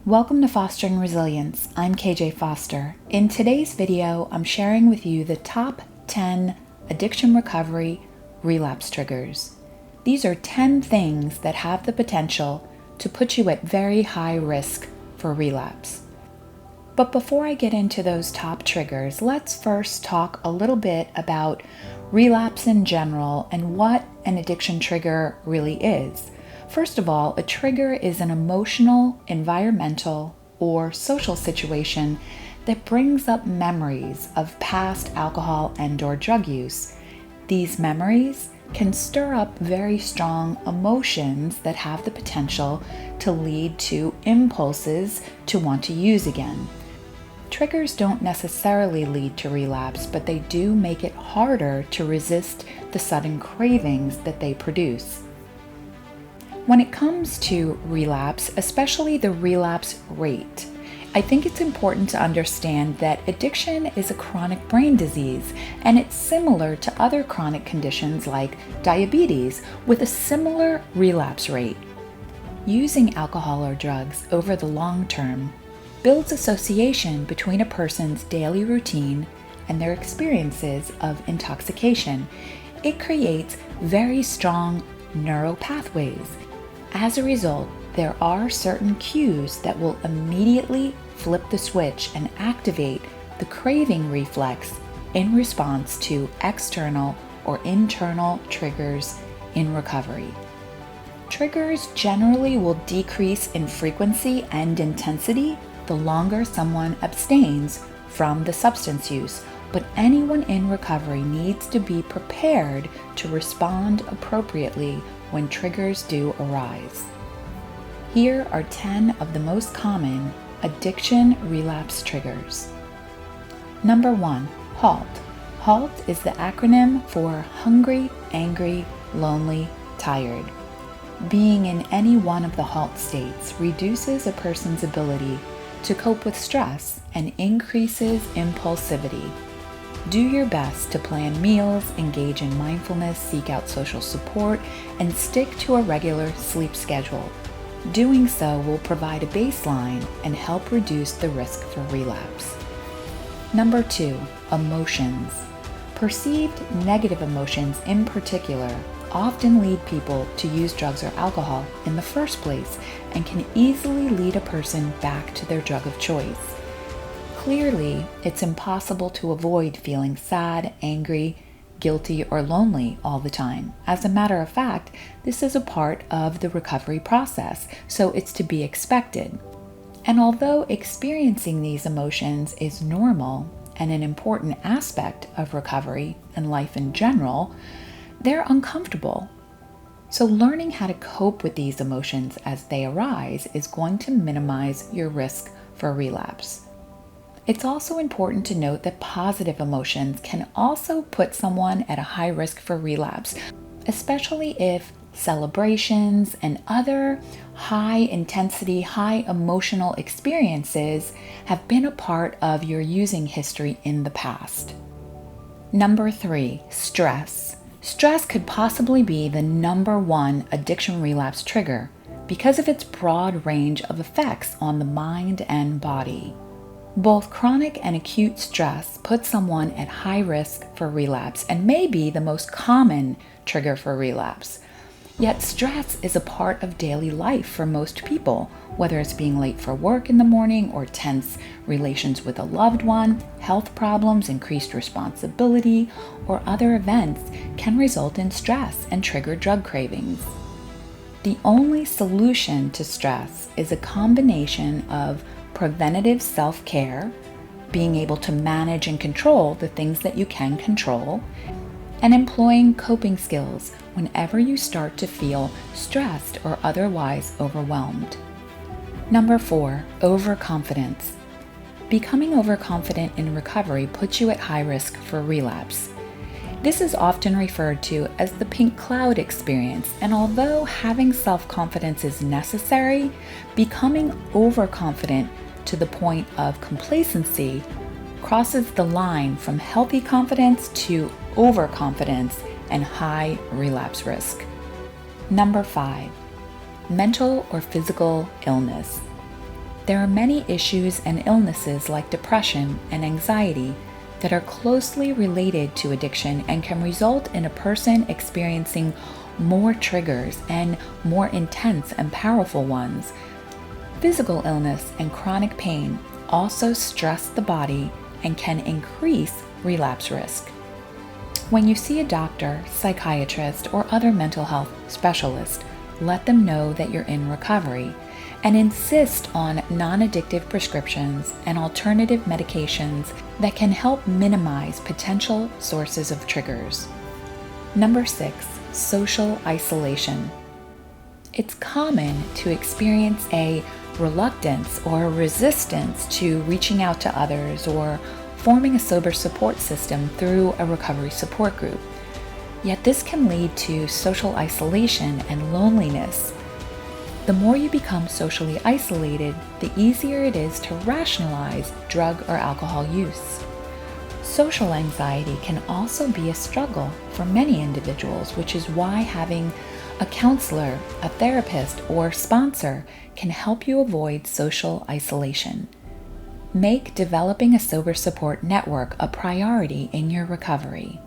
Welcome to Fostering Resilience. I'm KJ Foster. In today's video, I'm sharing with you the top 10 addiction recovery relapse triggers. These are 10 things that have the potential to put you at very high risk for relapse. But before I get into those top triggers, let's first talk a little bit about relapse in general and what an addiction trigger really is. First of all, a trigger is an emotional, environmental, or social situation that brings up memories of past alcohol and/or drug use. These memories can stir up very strong emotions that have the potential to lead to impulses to want to use again. Triggers don't necessarily lead to relapse, but they do make it harder to resist the sudden cravings that they produce. When it comes to relapse, especially the relapse rate, I think it's important to understand that addiction is a chronic brain disease, and it's similar to other chronic conditions like diabetes with a similar relapse rate. Using alcohol or drugs over the long term builds association between a person's daily routine and their experiences of intoxication. It creates very strong neural pathways. As a result, there are certain cues that will immediately flip the switch and activate the craving reflex in response to external or internal triggers in recovery. Triggers generally will decrease in frequency and intensity the longer someone abstains from the substance use, but anyone in recovery needs to be prepared to respond appropriately when triggers do arise. Here are 10 of the most common addiction relapse triggers. Number 1, HALT. HALT is the acronym for hungry, angry, lonely, tired. Being in any one of the HALT states reduces a person's ability to cope with stress and increases impulsivity. Do your best to plan meals, engage in mindfulness, seek out social support, and stick to a regular sleep schedule. Doing so will provide a baseline and help reduce the risk for relapse. Number 2, emotions. Perceived negative emotions in particular often lead people to use drugs or alcohol in the first place and can easily lead a person back to their drug of choice. Clearly, it's impossible to avoid feeling sad, angry, guilty, or lonely all the time. As a matter of fact, this is a part of the recovery process, so it's to be expected. And although experiencing these emotions is normal and an important aspect of recovery and life in general, they're uncomfortable. So learning how to cope with these emotions as they arise is going to minimize your risk for relapse. It's also important to note that positive emotions can also put someone at a high risk for relapse, especially if celebrations and other high intensity, high emotional experiences have been a part of your using history in the past. Number 3, stress. Stress could possibly be the number 1 addiction relapse trigger because of its broad range of effects on the mind and body. Both chronic and acute stress put someone at high risk for relapse and may be the most common trigger for relapse. Yet stress is a part of daily life for most people, whether it's being late for work in the morning or tense relations with a loved one, health problems, increased responsibility, or other events can result in stress and trigger drug cravings. The only solution to stress is a combination of preventative self-care, being able to manage and control the things that you can control, and employing coping skills whenever you start to feel stressed or otherwise overwhelmed. Number 4, overconfidence. Becoming overconfident in recovery puts you at high risk for relapse. This is often referred to as the pink cloud experience, and although having self-confidence is necessary, becoming overconfident to the point of complacency crosses the line from healthy confidence to overconfidence and high relapse risk. Number 5, mental or physical illness. there are many issues and illnesses like depression and anxiety that are closely related to addiction and can result in a person experiencing more triggers and more intense and powerful ones. Physical illness and chronic pain also stress the body and can increase relapse risk. When you see a doctor, psychiatrist, or other mental health specialist, let them know that you're in recovery and insist on non-addictive prescriptions and alternative medications that can help minimize potential sources of triggers. Number 6, social isolation. It's common to experience a reluctance or resistance to reaching out to others or forming a sober support system through a recovery support group. Yet this can lead to social isolation and loneliness. The more you become socially isolated, the easier it is to rationalize drug or alcohol use. Social anxiety can also be a struggle for many individuals, which is why having a counselor, a therapist, or sponsor can help you avoid social isolation. Make developing a sober support network a priority in your recovery.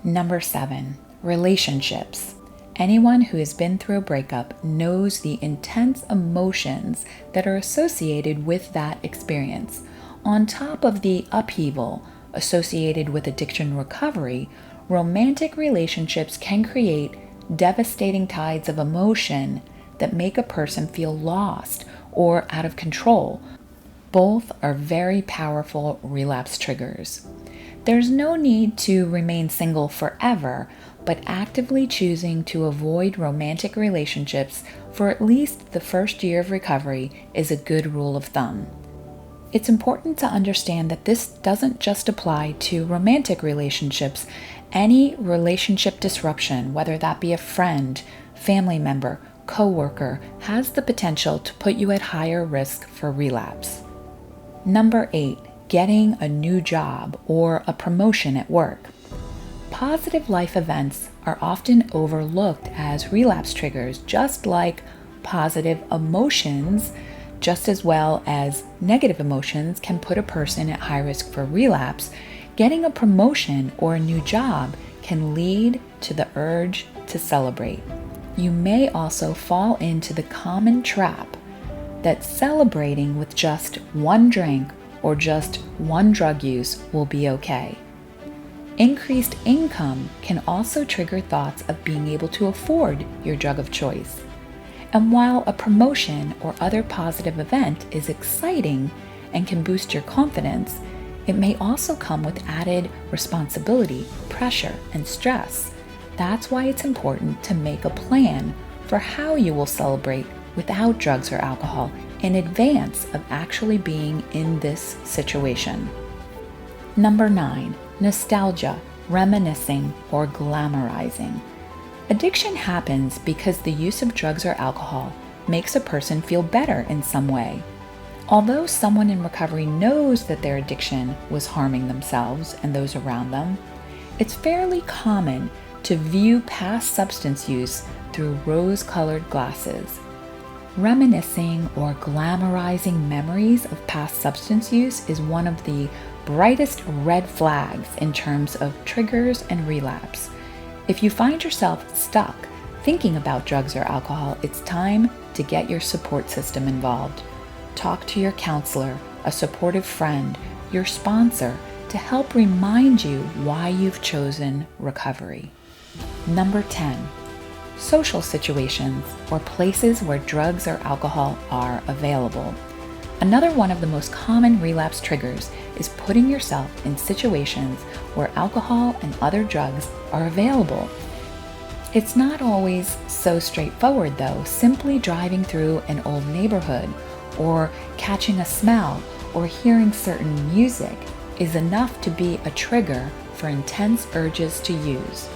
Number 7, relationships. Anyone who has been through a breakup knows the intense emotions that are associated with that experience. On top of the upheaval associated with addiction recovery, romantic relationships can create devastating tides of emotion that make a person feel lost or out of control. Both are very powerful relapse triggers. There's no need to remain single forever, but actively choosing to avoid romantic relationships for at least the first year of recovery is a good rule of thumb. It's important to understand that this doesn't just apply to romantic relationships. Any relationship disruption, whether that be a friend, family member, coworker, has the potential to put you at higher risk for relapse. Number 8, getting a new job or a promotion at work. Positive life events are often overlooked as relapse triggers, just like positive emotions, just as well as negative emotions can put a person at high risk for relapse. Getting a promotion or a new job can lead to the urge to celebrate. You may also fall into the common trap that celebrating with just one drink or just one drug use will be okay. Increased income can also trigger thoughts of being able to afford your drug of choice. And while a promotion or other positive event is exciting and can boost your confidence, it may also come with added responsibility, pressure, and stress. That's why it's important to make a plan for how you will celebrate without drugs or alcohol in advance of actually being in this situation. Number 9, nostalgia, reminiscing, or glamorizing. Addiction happens because the use of drugs or alcohol makes a person feel better in some way. Although someone in recovery knows that their addiction was harming themselves and those around them, it's fairly common to view past substance use through rose-colored glasses. Reminiscing or glamorizing memories of past substance use is one of the brightest red flags in terms of triggers and relapse. If you find yourself stuck thinking about drugs or alcohol, it's time to get your support system involved. Talk to your counselor, a supportive friend, your sponsor to help remind you why you've chosen recovery. Number 10, social situations or places where drugs or alcohol are available. Another one of the most common relapse triggers is putting yourself in situations where alcohol and other drugs are available. It's not always so straightforward though. Simply driving through an old neighborhood or catching a smell or hearing certain music is enough to be a trigger for intense urges to use.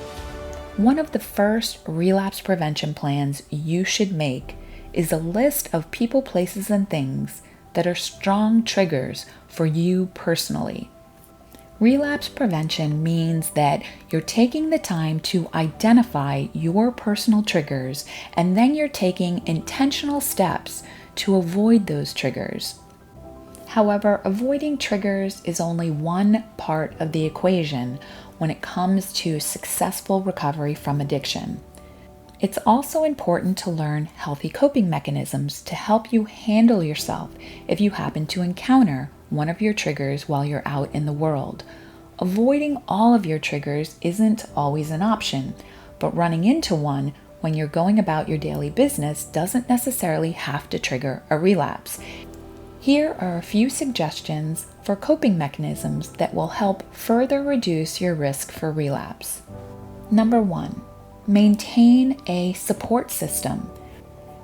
One of the first relapse prevention plans you should make is a list of people, places, and things that are strong triggers for you personally. Relapse prevention means that you're taking the time to identify your personal triggers and then you're taking intentional steps to avoid those triggers. However, avoiding triggers is only one part of the equation when it comes to successful recovery from addiction. It's also important to learn healthy coping mechanisms to help you handle yourself if you happen to encounter one of your triggers while you're out in the world. Avoiding all of your triggers isn't always an option, but running into one when you're going about your daily business doesn't necessarily have to trigger a relapse. Here are a few suggestions for coping mechanisms that will help further reduce your risk for relapse. Number 1, maintain a support system.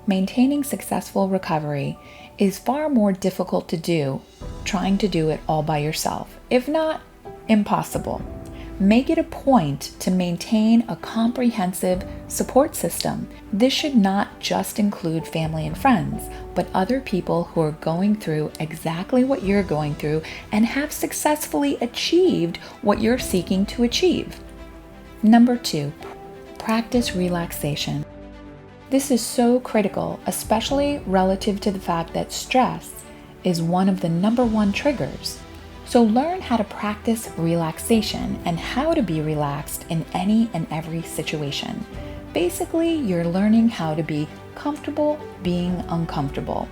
Maintaining successful recovery is far more difficult to do trying to do it all by yourself, if not impossible. Make it a point to maintain a comprehensive support system. This should not just include family and friends, but other people who are going through exactly what you're going through and have successfully achieved what you're seeking to achieve. Number 2, practice relaxation. This is so critical, especially relative to the fact that stress is one of the number 1 triggers. So learn how to practice relaxation and how to be relaxed in any and every situation. Basically, you're learning how to be comfortable being uncomfortable.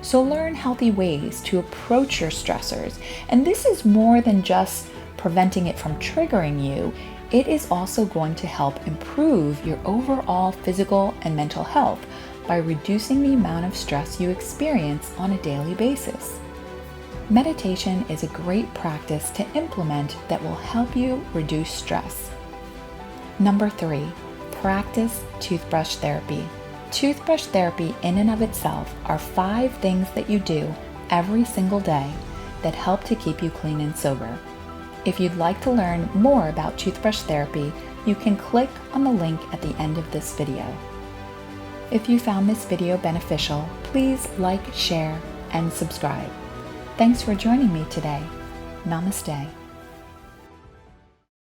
So learn healthy ways to approach your stressors. And this is more than just preventing it from triggering you. It is also going to help improve your overall physical and mental health by reducing the amount of stress you experience on a daily basis. Meditation is a great practice to implement that will help you reduce stress. Number 3, practice toothbrush therapy. Toothbrush therapy in and of itself are 5 things that you do every single day that help to keep you clean and sober. If you'd like to learn more about toothbrush therapy, you can click on the link at the end of this video. If you found this video beneficial, please like, share, and subscribe. Thanks for joining me today. Namaste.